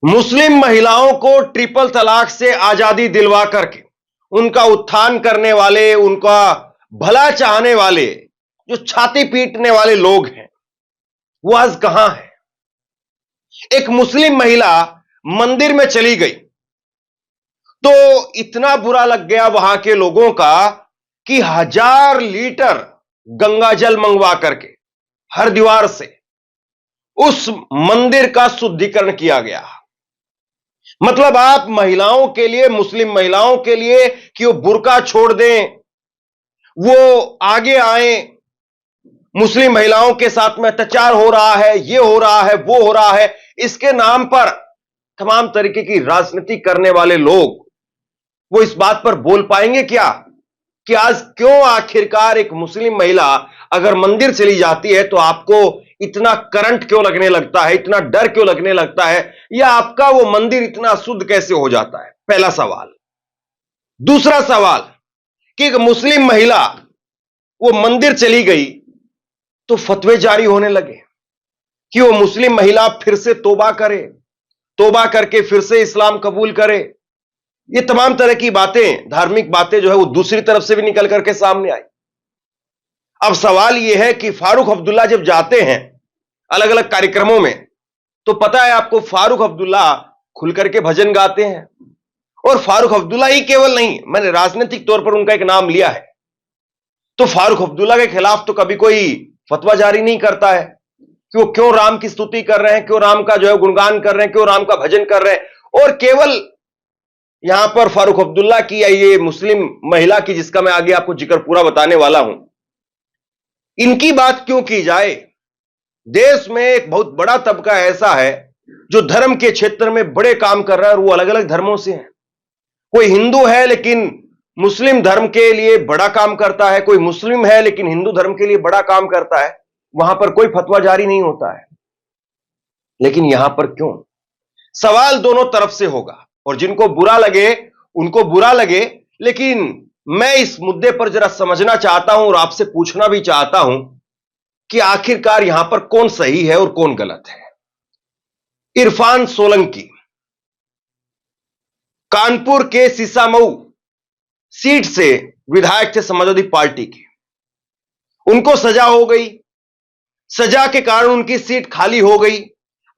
मुस्लिम महिलाओं को ट्रिपल तलाक से आजादी दिलवा करके उनका उत्थान करने वाले, उनका भला चाहने वाले, जो छाती पीटने वाले लोग हैं, वो आज कहां है? एक मुस्लिम महिला मंदिर में चली गई तो इतना बुरा लग गया वहां के लोगों का कि 1000 लीटर गंगा जल मंगवा करके हरिद्वार से उस मंदिर का शुद्धिकरण किया गया। मतलब आप महिलाओं के लिए, मुस्लिम महिलाओं के लिए कि वो बुर्का छोड़ दें, वो आगे आए, मुस्लिम महिलाओं के साथ में अत्याचार हो रहा है, ये हो रहा है, वो हो रहा है, इसके नाम पर तमाम तरीके की राजनीति करने वाले लोग वो इस बात पर बोल पाएंगे क्या कि आज क्यों आखिरकार एक मुस्लिम महिला अगर मंदिर चली जाती है तो आपको इतना करंट क्यों लगने लगता है, इतना डर क्यों लगने लगता है, या आपका वो मंदिर इतना शुद्ध कैसे हो जाता है? पहला सवाल। दूसरा सवाल कि एक मुस्लिम महिला वो मंदिर चली गई तो फतवे जारी होने लगे कि वो मुस्लिम महिला फिर से तौबा करे, तौबा करके फिर से इस्लाम कबूल करे। ये तमाम तरह की बातें, धार्मिक बातें जो है वो दूसरी तरफ से भी निकल करके सामने आई। अब सवाल यह है कि फारूक अब्दुल्ला जब जाते हैं अलग अलग कार्यक्रमों में तो पता है आपको, फारूक अब्दुल्ला खुल करके भजन गाते हैं। और फारूक अब्दुल्ला ही केवल नहीं, मैंने राजनीतिक तौर पर उनका एक नाम लिया है, तो फारूक अब्दुल्ला के खिलाफ तो कभी कोई फतवा जारी नहीं करता है कि वो क्यों राम की स्तुति कर रहे हैं, क्यों राम का जो है गुणगान कर रहे हैं, क्यों राम का भजन कर रहे हैं। और केवल यहां पर फारूक अब्दुल्ला की या ये मुस्लिम महिला की, जिसका मैं आगे आपको जिक्र पूरा बताने वाला हूं, इनकी बात क्यों की जाए? देश में एक बहुत बड़ा तबका ऐसा है जो धर्म के क्षेत्र में बड़े काम कर रहा है और वो अलग अलग धर्मों से है। कोई हिंदू है लेकिन मुस्लिम धर्म के लिए बड़ा काम करता है, कोई मुस्लिम है लेकिन हिंदू धर्म के लिए बड़ा काम करता है। वहां पर कोई फतवा जारी नहीं होता है। लेकिन यहां पर क्यों? सवाल दोनों तरफ से होगा और जिनको बुरा लगे उनको बुरा लगे, लेकिन मैं इस मुद्दे पर जरा समझना चाहता हूं और आपसे पूछना भी चाहता हूं कि आखिरकार यहां पर कौन सही है और कौन गलत है। इरफान सोलंकी कानपुर के सीसामऊ सीट से विधायक थे समाजवादी पार्टी के, उनको सजा हो गई। सजा के कारण उनकी सीट खाली हो गई।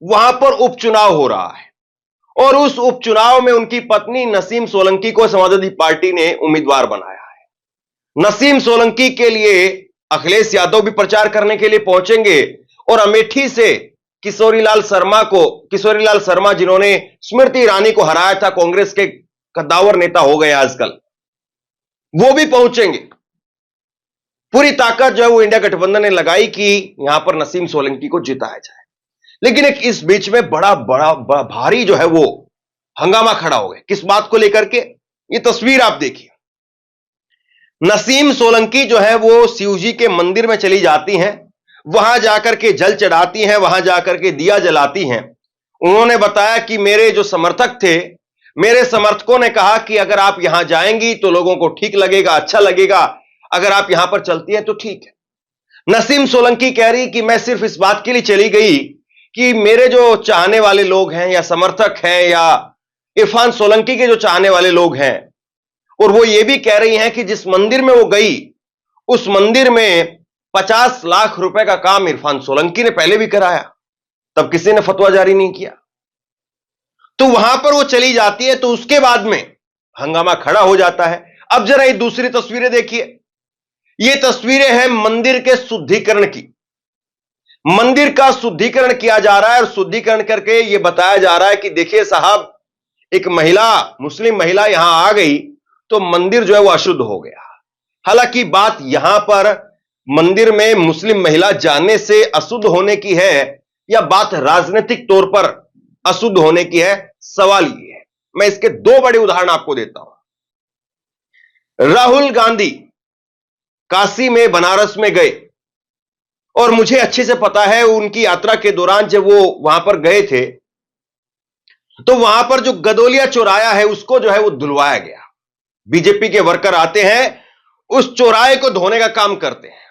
वहां पर उपचुनाव हो रहा है और उस उपचुनाव में उनकी पत्नी नसीम सोलंकी को समाजवादी पार्टी ने उम्मीदवार बनाया है। नसीम सोलंकी के लिए अखिलेश यादव भी प्रचार करने के लिए पहुंचेंगे और अमेठी से किशोरीलाल शर्मा जिन्होंने स्मृति ईरानी को हराया था, कांग्रेस के कद्दावर नेता हो गए आजकल, वो भी पहुंचेंगे। पूरी ताकत जो है वो इंडिया गठबंधन ने लगाई कि यहां पर नसीम सोलंकी को जिताया जाए। लेकिन एक इस बीच में बड़ा भारी जो है वो हंगामा खड़ा हो गया। किस बात को लेकर के? ये तस्वीर आप देखिए। नसीम सोलंकी जो है वो शिवजी के मंदिर में चली जाती हैं, वहां जाकर के जल चढ़ाती हैं, वहां जाकर के दिया जलाती हैं। उन्होंने बताया कि मेरे जो समर्थक थे, मेरे समर्थकों ने कहा कि अगर आप यहां जाएंगी तो लोगों को ठीक लगेगा, अच्छा लगेगा, अगर आप यहां पर चलती हैं तो ठीक है। नसीम सोलंकी कह रही कि मैं सिर्फ इस बात के लिए चली गई कि मेरे जो चाहने वाले लोग हैं या समर्थक हैं या इरफान सोलंकी के जो चाहने वाले लोग हैं, और वो ये भी कह रही हैं कि जिस मंदिर में वो गई उस मंदिर में 50 लाख रुपए का काम इरफान सोलंकी ने पहले भी कराया, तब किसी ने फतवा जारी नहीं किया। तो वहां पर वो चली जाती है तो उसके बाद में हंगामा खड़ा हो जाता है। अब जरा ये दूसरी तस्वीरें देखिए। ये तस्वीरें हैं मंदिर के शुद्धिकरण की। मंदिर का शुद्धिकरण किया जा रहा है और शुद्धिकरण करके ये बताया जा रहा है कि देखिए साहब, एक महिला, मुस्लिम महिला यहां आ गई तो मंदिर जो है वो अशुद्ध हो गया। हालांकि बात यहां पर मंदिर में मुस्लिम महिला जाने से अशुद्ध होने की है या बात राजनीतिक तौर पर अशुद्ध होने की है, सवाल यह है। मैं इसके दो बड़े उदाहरण आपको देता हूं। राहुल गांधी काशी में, बनारस में गए और मुझे अच्छे से पता है उनकी यात्रा के दौरान जब वो वहां पर गए थे तो वहां पर जो गदोलिया चौराया है उसको जो है वो धुलवाया गया। बीजेपी के वर्कर आते हैं, उस चौराहे को धोने का काम करते हैं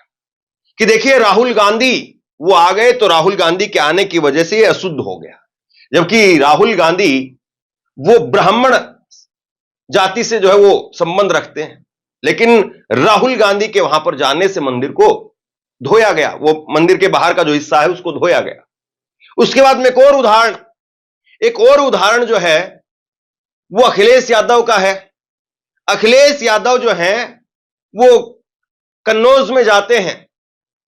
कि देखिए राहुल गांधी वो आ गए तो राहुल गांधी के आने की वजह से ये अशुद्ध हो गया। जबकि राहुल गांधी वो ब्राह्मण जाति से जो है वो संबंध रखते हैं, लेकिन राहुल गांधी के वहां पर जाने से मंदिर को धोया गया, वो मंदिर के बाहर का जो हिस्सा है उसको धोया गया। उसके बाद में एक और उदाहरण जो है वो अखिलेश यादव का है। अखिलेश यादव जो है वो कन्नौज में जाते हैं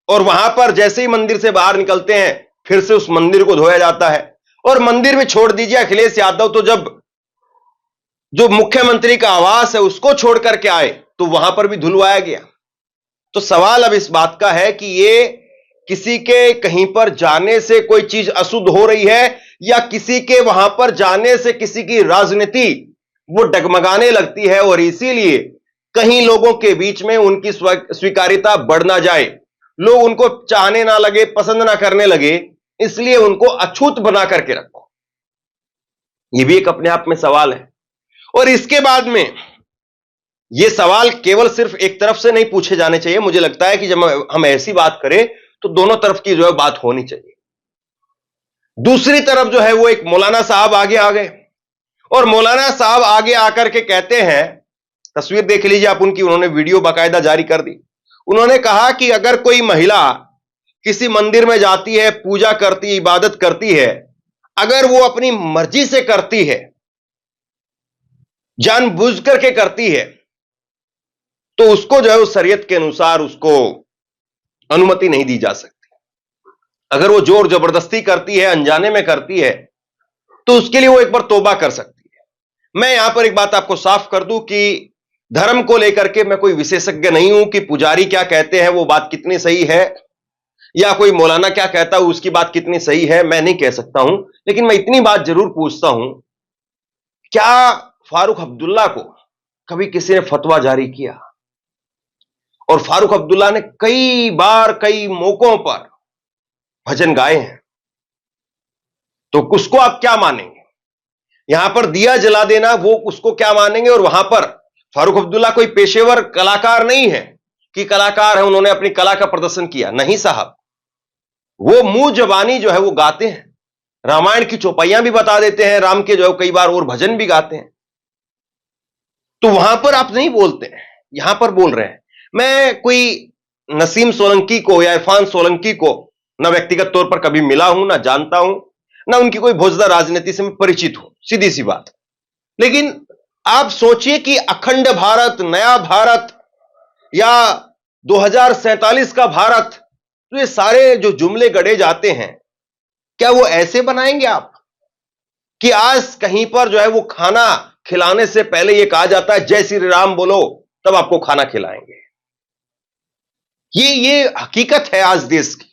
और वहां पर जैसे ही मंदिर से बाहर निकलते हैं फिर से उस मंदिर को धोया जाता है। और मंदिर में छोड़ दीजिए, अखिलेश यादव तो जब जो मुख्यमंत्री का आवास है उसको छोड़ करके आए तो वहां पर भी धुलवाया गया। तो सवाल अब इस बात का है कि ये किसी के कहीं पर जाने से कोई चीज अशुद्ध हो रही है या किसी के वहां पर जाने से किसी की राजनीति वो डगमगाने लगती है और इसीलिए कहीं लोगों के बीच में उनकी स्वीकार्यता बढ़ ना जाए, लोग उनको चाहने ना लगे, पसंद ना करने लगे, इसलिए उनको अछूत बना करके रखो। यह भी एक अपने आप में सवाल है। और इसके बाद में यह सवाल केवल सिर्फ एक तरफ से नहीं पूछे जाने चाहिए। मुझे लगता है कि जब हम ऐसी बात करें तो दोनों तरफ की जो है बात होनी चाहिए। दूसरी तरफ जो है वो एक मौलाना साहब आगे आ गए और मौलाना साहब आगे आकर के कहते हैं, तस्वीर देख लीजिए आप उनकी, उन्होंने वीडियो बाकायदा जारी कर दी। उन्होंने कहा कि अगर कोई महिला किसी मंदिर में जाती है, पूजा करती, इबादत करती है, अगर वो अपनी मर्जी से करती है, जानबूझ करके करती है, तो उसको जो है उस शरीयत के अनुसार उसको अनुमति नहीं दी जा सकती। अगर वो जोर जबरदस्ती करती है, अनजाने में करती है, तो उसके लिए वो एक बार तौबा कर सकती है। मैं यहां पर एक बात आपको साफ कर दूं कि धर्म को लेकर के मैं कोई विशेषज्ञ नहीं हूं कि पुजारी क्या कहते हैं वो बात कितनी सही है या कोई मौलाना क्या कहता है उसकी बात कितनी सही है, मैं नहीं कह सकता हूं। लेकिन मैं इतनी बात जरूर पूछता हूं, क्या फारूक अब्दुल्ला को कभी किसी ने फतवा जारी किया? और फारूक अब्दुल्ला ने कई बार कई मौकों पर भजन गाए हैं, तो उसको आप क्या मानेंगे? यहां पर दिया जला देना वो उसको क्या मानेंगे? और वहां पर फारूक अब्दुल्ला कोई पेशेवर कलाकार नहीं है कि कलाकार है उन्होंने अपनी कला का प्रदर्शन किया, नहीं साहब, वो मुंह जबानी जो है वो गाते हैं, रामायण की चौपाइयां भी बता देते हैं, राम के जो है कई बार और भजन भी गाते हैं। तो वहां पर आप नहीं बोलते हैं, यहां पर बोल रहे हैं। मैं कोई नसीम सोलंकी को या इरफान सोलंकी को ना व्यक्तिगत तौर पर कभी मिला हूं, ना जानता हूं, ना उनकी कोई भोजदा राजनीति से मैं परिचित हूं, सीधी सी बात। लेकिन आप सोचिए कि अखंड भारत, नया भारत या 2047 का भारत, तो ये सारे जो जुमले गढ़े जाते हैं, क्या वो ऐसे बनाएंगे आप कि आज कहीं पर जो है वो खाना खिलाने से पहले ये कहा जाता है जय श्री राम बोलो तब आपको खाना खिलाएंगे? ये हकीकत है आज देश की।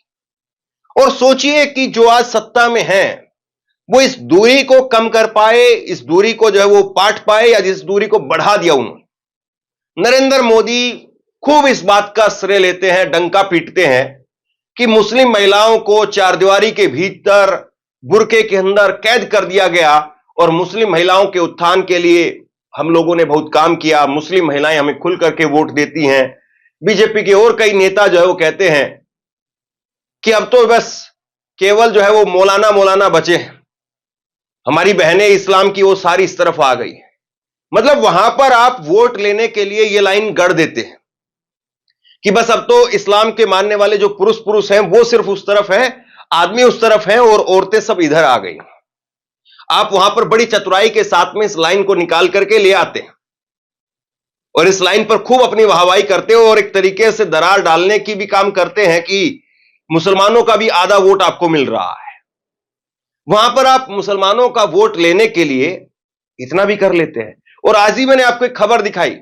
और सोचिए कि जो आज सत्ता में है वो इस दूरी को कम कर पाए, इस दूरी को जो है वो पाट पाए या इस दूरी को बढ़ा दिया उन्होंने। नरेंद्र मोदी खूब इस बात का श्रेय लेते हैं, डंका पीटते हैं कि मुस्लिम महिलाओं को चारदीवारी के भीतर बुर्के के अंदर कैद कर दिया गया और मुस्लिम महिलाओं के उत्थान के लिए हम लोगों ने बहुत काम किया, मुस्लिम महिलाएं हमें खुल करके वोट देती हैं। बीजेपी के और कई नेता जो है वो कहते हैं कि अब तो बस केवल जो है वो मौलाना मौलाना बचे हैं, हमारी बहनें इस्लाम की वो सारी इस तरफ आ गई। मतलब वहां पर आप वोट लेने के लिए ये लाइन गढ़ देते हैं कि बस अब तो इस्लाम के मानने वाले जो पुरुष हैं वो सिर्फ उस तरफ हैं, आदमी उस तरफ हैं और औरतें सब इधर आ गई। आप वहां पर बड़ी चतुराई के साथ में इस लाइन को निकाल करके ले आते हैं और इस लाइन पर खूब अपनी वाहवाही करते हो और एक तरीके से दरार डालने की भी काम करते हैं कि मुसलमानों का भी आधा वोट आपको मिल रहा है। वहां पर आप मुसलमानों का वोट लेने के लिए इतना भी कर लेते हैं। और आज ही मैंने आपको एक खबर दिखाई,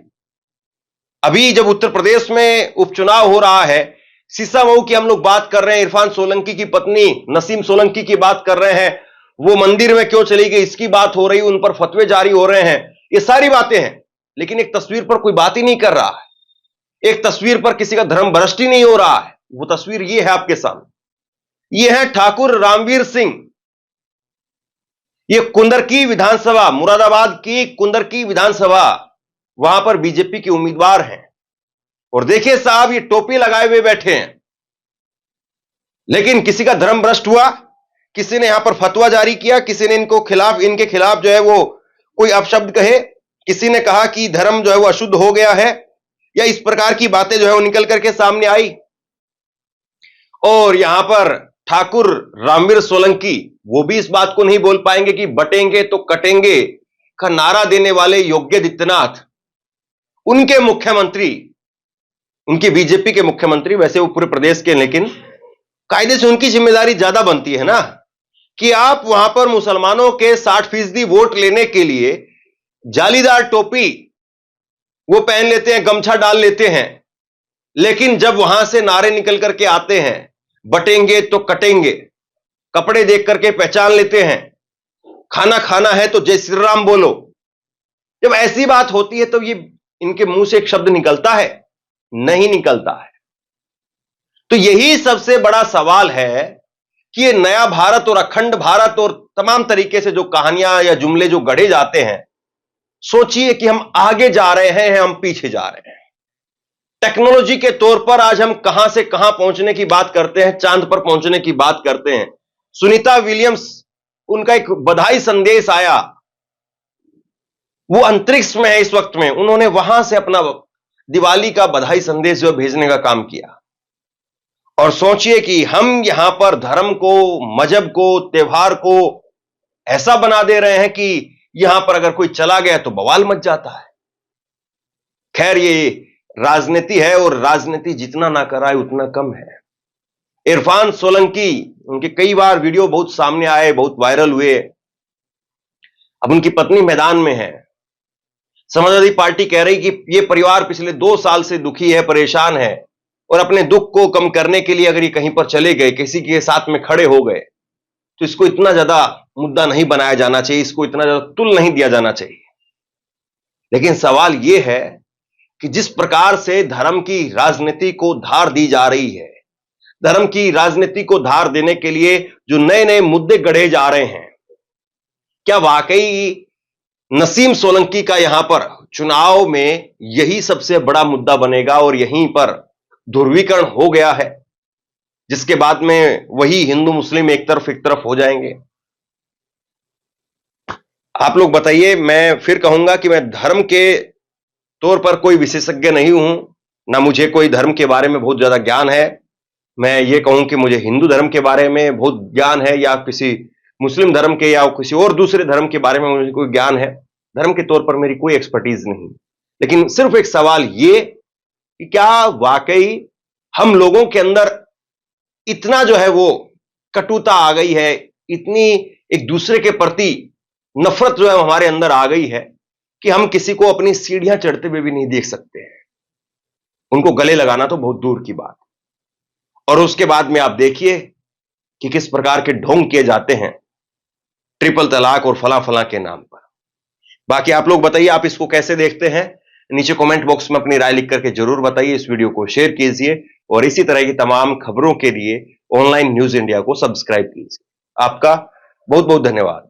अभी जब उत्तर प्रदेश में उपचुनाव हो रहा है, सीसामऊ की हम लोग बात कर रहे हैं, इरफान सोलंकी की पत्नी नसीम सोलंकी की बात कर रहे हैं, वो मंदिर में क्यों चली गई इसकी बात हो रही, उन पर फतवे जारी हो रहे हैं, ये सारी बातें हैं। लेकिन एक तस्वीर पर कोई बात ही नहीं कर रहा है, एक तस्वीर पर किसी का धर्म भ्रष्ट ही नहीं हो रहा है। वो तस्वीर ये है आपके सामने, ये है ठाकुर रामवीर सिंह, ये कुंदरकी विधानसभा, मुरादाबाद की कुंदरकी विधानसभा, वहां पर बीजेपी के उम्मीदवार हैं। और देखिए साहब, ये टोपी लगाए हुए बैठे हैं, लेकिन किसी का धर्म भ्रष्ट हुआ, किसी ने यहां पर फतवा जारी किया, किसी ने इनके खिलाफ जो है वो कोई अपशब्द कहे, किसी ने कहा कि धर्म जो है वो अशुद्ध हो गया है, या इस प्रकार की बातें जो है वो निकल करके सामने आई। और यहां पर ठाकुर रामवीर सोलंकी वो भी इस बात को नहीं बोल पाएंगे कि बटेंगे तो कटेंगे का नारा देने वाले योगी आदित्यनाथ, उनके मुख्यमंत्री, उनकी बीजेपी के मुख्यमंत्री, वैसे वो पूरे प्रदेश के, लेकिन कायदे से उनकी जिम्मेदारी ज्यादा बनती है ना, कि आप वहां पर मुसलमानों के 60% वोट लेने के लिए जालीदार टोपी वो पहन लेते हैं, गमछा डाल लेते हैं, लेकिन जब वहां से नारे निकल करके आते हैं, बटेंगे तो कटेंगे, कपड़े देख करके पहचान लेते हैं, खाना खाना है तो जय श्री राम बोलो, जब ऐसी बात होती है तो ये इनके मुंह से एक शब्द निकलता है? नहीं निकलता है। तो यही सबसे बड़ा सवाल है कि ये नया भारत और अखंड भारत और तमाम तरीके से जो कहानियां या जुमले जो गढ़े जाते हैं, सोचिए कि हम आगे जा रहे हैं, हम पीछे जा रहे हैं। टेक्नोलॉजी के तौर पर आज हम कहां से कहां पहुंचने की बात करते हैं, चांद पर पहुंचने की बात करते हैं। सुनीता विलियम्स, उनका एक बधाई संदेश आया, वो अंतरिक्ष में है इस वक्त में, उन्होंने वहां से अपना दिवाली का बधाई संदेश जो भेजने का काम किया। और सोचिए कि हम यहां पर धर्म को, मजहब को, त्योहार को ऐसा बना दे रहे हैं कि यहां पर अगर कोई चला गया तो बवाल मच जाता है। खैर, ये राजनीति है और राजनीति जितना ना कराए उतना कम है। इरफान सोलंकी, उनके कई बार वीडियो बहुत सामने आए, बहुत वायरल हुए। अब उनकी पत्नी मैदान में है। समाजवादी पार्टी कह रही कि ये परिवार पिछले 2 साल से दुखी है, परेशान है, और अपने दुख को कम करने के लिए अगर ये कहीं पर चले गए, किसी के साथ में खड़े हो गए, तो इसको इतना ज्यादा मुद्दा नहीं बनाया जाना चाहिए, इसको इतना ज्यादा तुल नहीं दिया जाना चाहिए। लेकिन सवाल यह है कि जिस प्रकार से धर्म की राजनीति को धार दी जा रही है, धर्म की राजनीति को धार देने के लिए जो नए नए मुद्दे गढ़े जा रहे हैं, क्या वाकई नसीम सोलंकी का यहां पर चुनाव में यही सबसे बड़ा मुद्दा बनेगा और यहीं पर ध्रुवीकरण हो गया है, जिसके बाद में वही हिंदू मुस्लिम एक तरफ हो जाएंगे? आप लोग बताइए। मैं फिर कहूंगा कि मैं धर्म के तौर पर कोई विशेषज्ञ नहीं हूं, ना मुझे कोई धर्म के बारे में बहुत ज्यादा ज्ञान है। मैं ये कहूं कि मुझे हिंदू धर्म के बारे में बहुत ज्ञान है, या किसी मुस्लिम धर्म के या किसी और दूसरे धर्म के बारे में मुझे कोई ज्ञान है। धर्म के तौर पर मेरी कोई एक्सपर्टीज नहीं। लेकिन सिर्फ एक सवाल ये कि क्या वाकई हम लोगों के अंदर इतना जो है वो कटुता आ गई है, इतनी एक दूसरे के प्रति नफरत जो है हमारे अंदर आ गई है कि हम किसी को अपनी सीढ़ियां चढ़ते हुए भी नहीं देख सकते हैं, उनको गले लगाना तो बहुत दूर की बात। और उसके बाद में आप देखिए कि किस प्रकार के ढोंग किए जाते हैं ट्रिपल तलाक और फला फला के नाम पर। बाकी आप लोग बताइए, आप इसको कैसे देखते हैं? नीचे कमेंट बॉक्स में अपनी राय लिख करके जरूर बताइए। इस वीडियो को शेयर कीजिए और इसी तरह की तमाम खबरों के लिए ऑनलाइन न्यूज इंडिया को सब्सक्राइब कीजिए। आपका बहुत बहुत धन्यवाद।